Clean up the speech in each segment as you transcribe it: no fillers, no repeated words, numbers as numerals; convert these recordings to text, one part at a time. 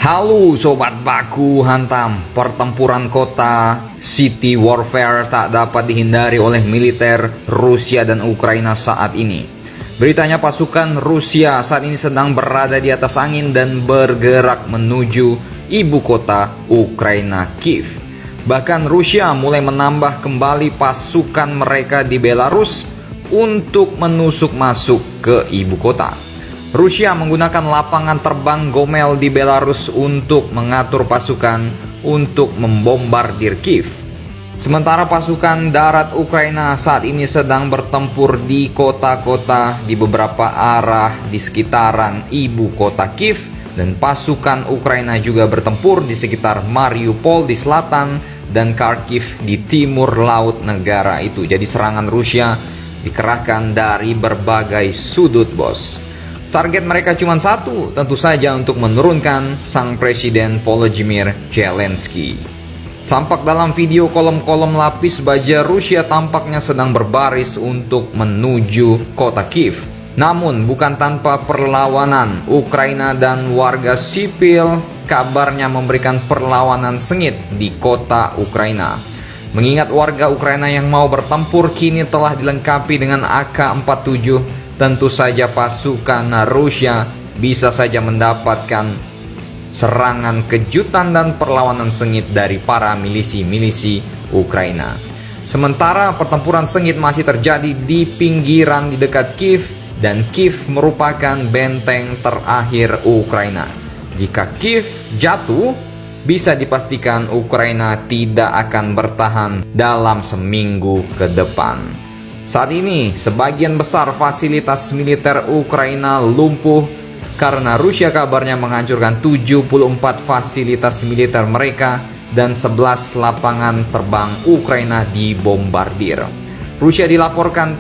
Halo sobat baku hantam, pertempuran kota city warfare tak dapat dihindari oleh militer Rusia dan Ukraina saat ini. Beritanya pasukan Rusia saat ini sedang berada di atas angin dan bergerak menuju ibu kota Ukraina, Kiev. Bahkan Rusia mulai menambah kembali pasukan mereka di Belarus untuk menusuk masuk ke ibu kota. Rusia menggunakan lapangan terbang Gomel di Belarus untuk mengatur pasukan untuk membombardir Kiev. Sementara pasukan darat Ukraina saat ini sedang bertempur di kota-kota di beberapa arah di sekitaran ibu kota Kiev, dan pasukan Ukraina juga bertempur di sekitar Mariupol di selatan dan Kharkiv di timur laut negara itu. Jadi serangan Rusia dikerahkan dari berbagai sudut, bos. Target mereka cuma satu, tentu saja untuk menurunkan sang Presiden Volodymyr Zelensky. Tampak dalam video kolom-kolom lapis baja Rusia tampaknya sedang berbaris untuk menuju kota Kiev. Namun bukan tanpa perlawanan, Ukraina dan warga sipil kabarnya memberikan perlawanan sengit di kota Ukraina. Mengingat warga Ukraina yang mau bertempur kini telah dilengkapi dengan AK-47, tentu saja pasukan Rusia bisa saja mendapatkan serangan kejutan dan perlawanan sengit dari para milisi-milisi Ukraina. Sementara pertempuran sengit masih terjadi di pinggiran di dekat Kiev, dan Kiev merupakan benteng terakhir Ukraina. Jika Kiev jatuh, bisa dipastikan Ukraina tidak akan bertahan dalam seminggu ke depan. Saat ini, sebagian besar fasilitas militer Ukraina lumpuh karena Rusia kabarnya menghancurkan 74 fasilitas militer mereka dan 11 lapangan terbang Ukraina dibombardir. Rusia dilaporkan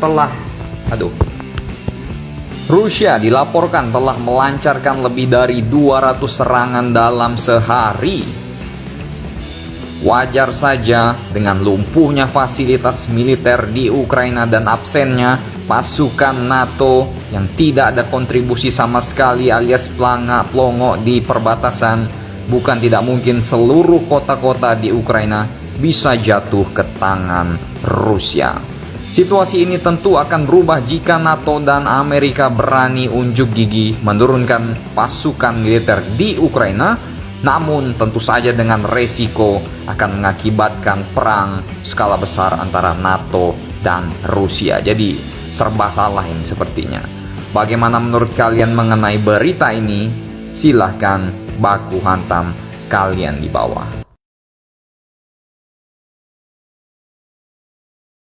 telah melancarkan lebih dari 200 serangan dalam sehari. Wajar saja dengan lumpuhnya fasilitas militer di Ukraina dan absennya pasukan NATO yang tidak ada kontribusi sama sekali alias pelongo di perbatasan, bukan tidak mungkin seluruh kota-kota di Ukraina bisa jatuh ke tangan Rusia. Situasi ini tentu akan berubah jika NATO dan Amerika berani unjuk gigi menurunkan pasukan militer di Ukraina. Namun tentu saja dengan resiko akan mengakibatkan perang skala besar antara NATO dan Rusia. Jadi serba salah ini sepertinya. Bagaimana menurut kalian mengenai berita ini? Silahkan baku hantam kalian di bawah.